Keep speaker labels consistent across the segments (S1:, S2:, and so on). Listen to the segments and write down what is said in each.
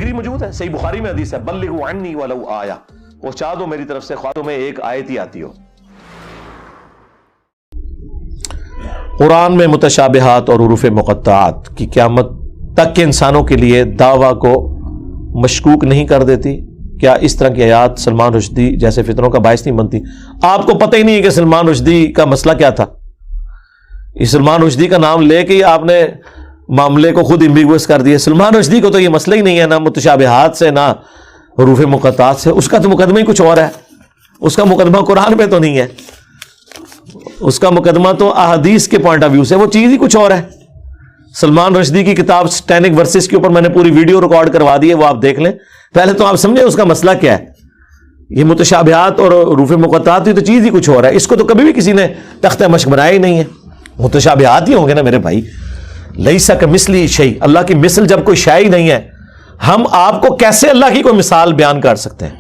S1: تفسیری موجود ہے, صحیح بخاری میں حدیث ہے, بلغوا عنی ولو آیا, پہنچا دو میری طرف سے خواہ میں ایک آیت ہی آتی ہو. قرآن میں متشابہات اور حروف مقطعات کی قیامت تک کے انسانوں کے لیے دعویٰ کو مشکوک نہیں کر دیتی؟ کیا اس طرح کی آیات سلمان رشدی جیسے فتنوں کا باعث نہیں بنتی؟ آپ کو پتہ ہی نہیں ہے کہ سلمان رشدی کا مسئلہ کیا تھا. اس سلمان رشدی کا نام لے کے آپ نے معاملے کو خود ایمبیگوس کر دیا. سلمان رشدی کو تو یہ مسئلہ ہی نہیں ہے, نہ متشابہات سے نہ حروف مقطعات سے. اس کا تو مقدمہ ہی کچھ اور ہے. اس کا مقدمہ قرآن میں تو نہیں ہے, اس کا مقدمہ تو احادیث کے پوائنٹ آف ویو سے وہ چیز ہی کچھ اور ہے. سلمان رشدی کی کتاب سٹینک ورسز کے اوپر میں نے پوری ویڈیو ریکارڈ کروا دی ہے, وہ آپ دیکھ لیں. پہلے تو آپ سمجھیں اس کا مسئلہ کیا ہے. یہ متشابہات اور حروف مقطعات یہ تو چیز ہی کچھ اور ہے. اس کو تو کبھی بھی کسی نے تختہ مشق بنایا ہی نہیں ہے. متشابہات ہی ہوں گے نا میرے بھائی. لیسا کمثلہ شیء, اللہ کی مثل جب کوئی شے ہی نہیں ہے, ہم آپ کو کیسے اللہ کی کوئی مثال بیان کر سکتے ہیں؟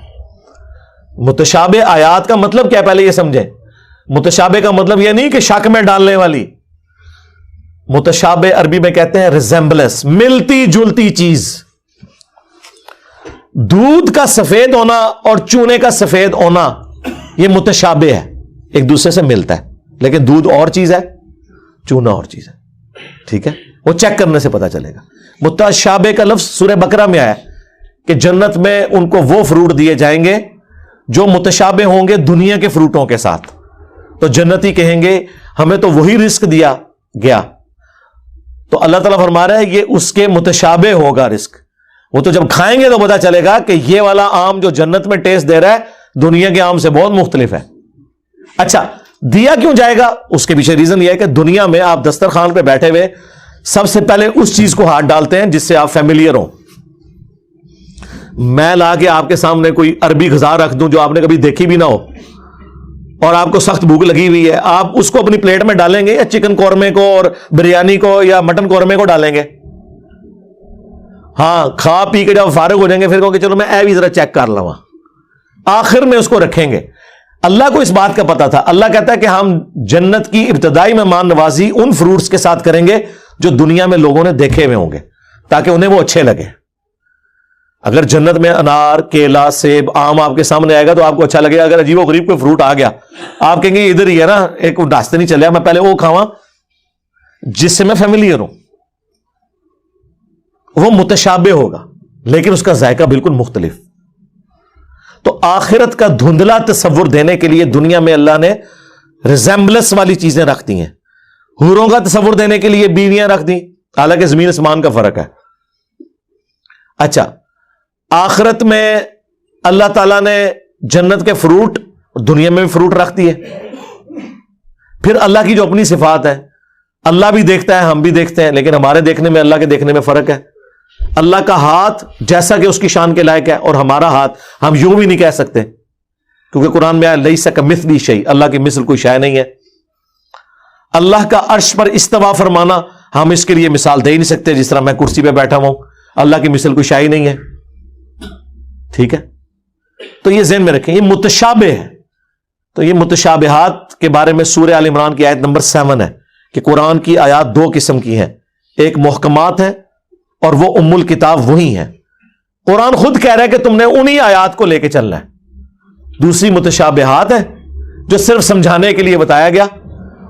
S1: متشابہ آیات کا مطلب کیا ہے پہلے یہ سمجھیں. متشابہ کا مطلب یہ نہیں کہ شک میں ڈالنے والی. متشابہ عربی میں کہتے ہیں ریزمبلنس, ملتی جلتی چیز. دودھ کا سفید ہونا اور چونے کا سفید ہونا یہ متشابہ ہے, ایک دوسرے سے ملتا ہے, لیکن دودھ اور چیز ہے, چونا اور چیز ہے. ٹھیک ہے, وہ چیک کرنے سے پتا چلے گا. متشابہ کا لفظ سورہ بقرہ میں آیا کہ جنت میں ان کو وہ فروٹ دیے جائیں گے جو متشابہ ہوں گے دنیا کے فروٹوں کے ساتھ. تو جنتی کہیں گے ہمیں تو وہی رزق دیا گیا. تو اللہ تعالیٰ فرما رہا ہے یہ اس کے متشابہ ہوگا رزق. وہ تو جب کھائیں گے تو پتا چلے گا کہ یہ والا آم جو جنت میں ٹیسٹ دے رہا ہے دنیا کے آم سے بہت مختلف ہے. اچھا, دیا کیوں جائے گا؟ اس کے پیچھے ریزن یہ ہے کہ دنیا میں آپ دسترخوان پہ بیٹھے ہوئے سب سے پہلے اس چیز کو ہاتھ ڈالتے ہیں جس سے آپ فیملیئر ہوں. میں لا کے آپ کے سامنے کوئی عربی غذا رکھ دوں جو آپ نے کبھی دیکھی بھی نہ ہو اور آپ کو سخت بھوک لگی ہوئی ہے, آپ اس کو اپنی پلیٹ میں ڈالیں گے یا چکن قورمے کو اور بریانی کو یا مٹن قورمے کو ڈالیں گے؟ ہاں, کھا پی کے جب فارغ ہو جائیں گے پھر کہو کہ چلو میں اے بھی ذرا چیک کر لوں. آخر میں اس کو رکھیں گے. اللہ کو اس بات کا پتا تھا. اللہ کہتا ہے کہ ہم جنت کی ابتدائی مہمان نوازی ان فروٹس کے ساتھ کریں گے جو دنیا میں لوگوں نے دیکھے ہوئے ہوں گے تاکہ انہیں وہ اچھے لگے. اگر جنت میں انار, کیلا, سیب, آم آپ کے سامنے آئے گا تو آپ کو اچھا لگے گا. اگر عجیب و غریب کوئی فروٹ آ گیا آپ کہیں گے ادھر ہی ہے نا, ایک راستے نہیں چلے, میں پہلے وہ کھاواں جس سے میں فیملیئر ہوں. وہ متشابہ ہوگا لیکن اس کا ذائقہ بالکل مختلف. تو آخرت کا دھندلا تصور دینے کے لیے دنیا میں اللہ نے ریزمبلنس والی چیزیں رکھ دی ہیں. حوروں کا تصور دینے کے لیے بیویاں رکھ دی, حالانکہ زمین آسمان کا فرق ہے. اچھا, آخرت میں اللہ تعالیٰ نے جنت کے فروٹ دنیا میں بھی فروٹ رکھ دیے. پھر اللہ کی جو اپنی صفات ہے, اللہ بھی دیکھتا ہے ہم بھی دیکھتے ہیں, لیکن ہمارے دیکھنے میں اللہ کے دیکھنے میں فرق ہے. اللہ کا ہاتھ جیسا کہ اس کی شان کے لائق ہے اور ہمارا ہاتھ ہم یوں بھی نہیں کہہ سکتے کیونکہ قرآن میں آیا لیسا کمثلہ شیء, اللہ کی مثل کوئی شے نہیں ہے. اللہ کا عرش پر استوا فرمانا ہم اس کے لیے مثال دے ہی نہیں سکتے, جس طرح میں کرسی پہ بیٹھا ہوں اللہ کی مثل کوئی شے ہی نہیں ہے. ٹھیک ہے, تو یہ ذہن میں رکھیں یہ متشابہ ہے. تو یہ متشابہات کے بارے میں سورہ آل عمران کی آیت نمبر 7 ہے کہ قرآن کی آیات 2 قسم کی ہیں, ایک محکمات ہے اور وہ ام الکتاب وہی ہیں. قرآن خود کہہ رہا ہے کہ تم نے انہی آیات کو لے کے چلنا ہے. دوسری متشابہات ہے جو صرف سمجھانے کے لیے بتایا گیا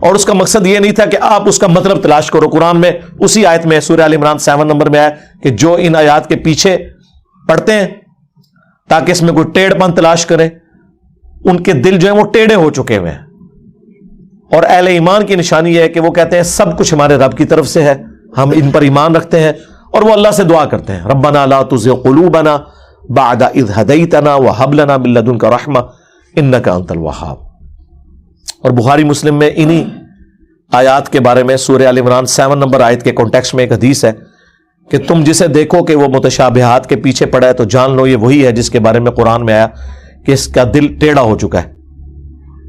S1: اور اس کا مقصد یہ نہیں تھا کہ آپ اس کا مطلب تلاش کرو. قرآن میں اسی آیت میں سورہ آل عمران 7 نمبر میں آیا کہ جو ان آیات کے پیچھے پڑھتے ہیں تاکہ اس میں کوئی ٹیڑھ پن تلاش کرے, ان کے دل جو ہیں وہ ٹیڑھے ہو چکے ہوئے ہیں. اور اہل ایمان کی نشانی یہ ہے کہ وہ کہتے ہیں سب کچھ ہمارے رب کی طرف سے ہے, ہم ان پر ایمان رکھتے ہیں اور وہ اللہ سے دعا کرتے ہیں ربنا لا تزغ قلوبنا بعد اذ ہدیتنا وہب لنا من لدنک رحمہ انک انت الوہاب. اور بخاری مسلم میں انہی آیات کے بارے میں سورہ آل عمران 7 نمبر آیت کے کانٹیکسٹ میں ایک حدیث ہے کہ تم جسے دیکھو کہ وہ متشابہات کے پیچھے پڑا ہے تو جان لو یہ وہی ہے جس کے بارے میں قرآن میں آیا کہ اس کا دل ٹیڑھا ہو چکا ہے.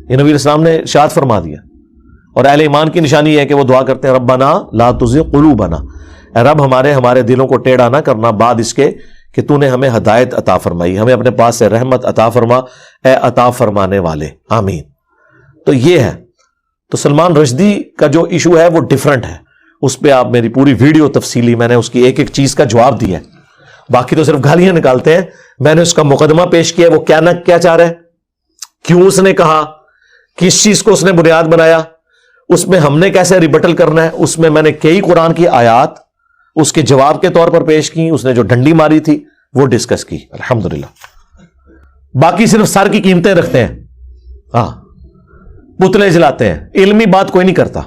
S1: یہ نبی اسلام نے ارشاد فرما دیا. اور اہل ایمان کی نشانی یہ ہے کہ وہ دعا کرتے ہیں ربنا لا تزغ قلوبنا, اے رب ہمارے دلوں کو ٹیڑھا نہ کرنا بعد اس کے کہ تو نے ہمیں ہدایت عطا فرمائی, ہمیں اپنے پاس سے رحمت عطا فرما اے عطا فرمانے والے, آمین. تو یہ ہے. تو سلمان رشدی کا جو ایشو ہے وہ ڈیفرنٹ ہے, اس پہ آپ میری پوری ویڈیو تفصیلی میں نے اس کی ایک ایک چیز کا جواب دیا ہے. باقی تو صرف گالیاں نکالتے ہیں. میں نے اس کا مقدمہ پیش کیا, وہ کیا چاہ رہا ہے, کیوں اس نے کہا, کس چیز کو اس نے بنیاد بنایا, اس میں ہم نے کیسے ریبٹل کرنا ہے. اس میں نے کئی قرآن کی آیات اس کے جواب کے طور پر پیش کی, اس نے جو ڈنڈی ماری تھی وہ ڈسکس کی الحمدللہ. باقی صرف سر کی قیمتیں رکھتے ہیں, ہاں پتلے جلاتے ہیں, علمی بات کوئی نہیں کرتا.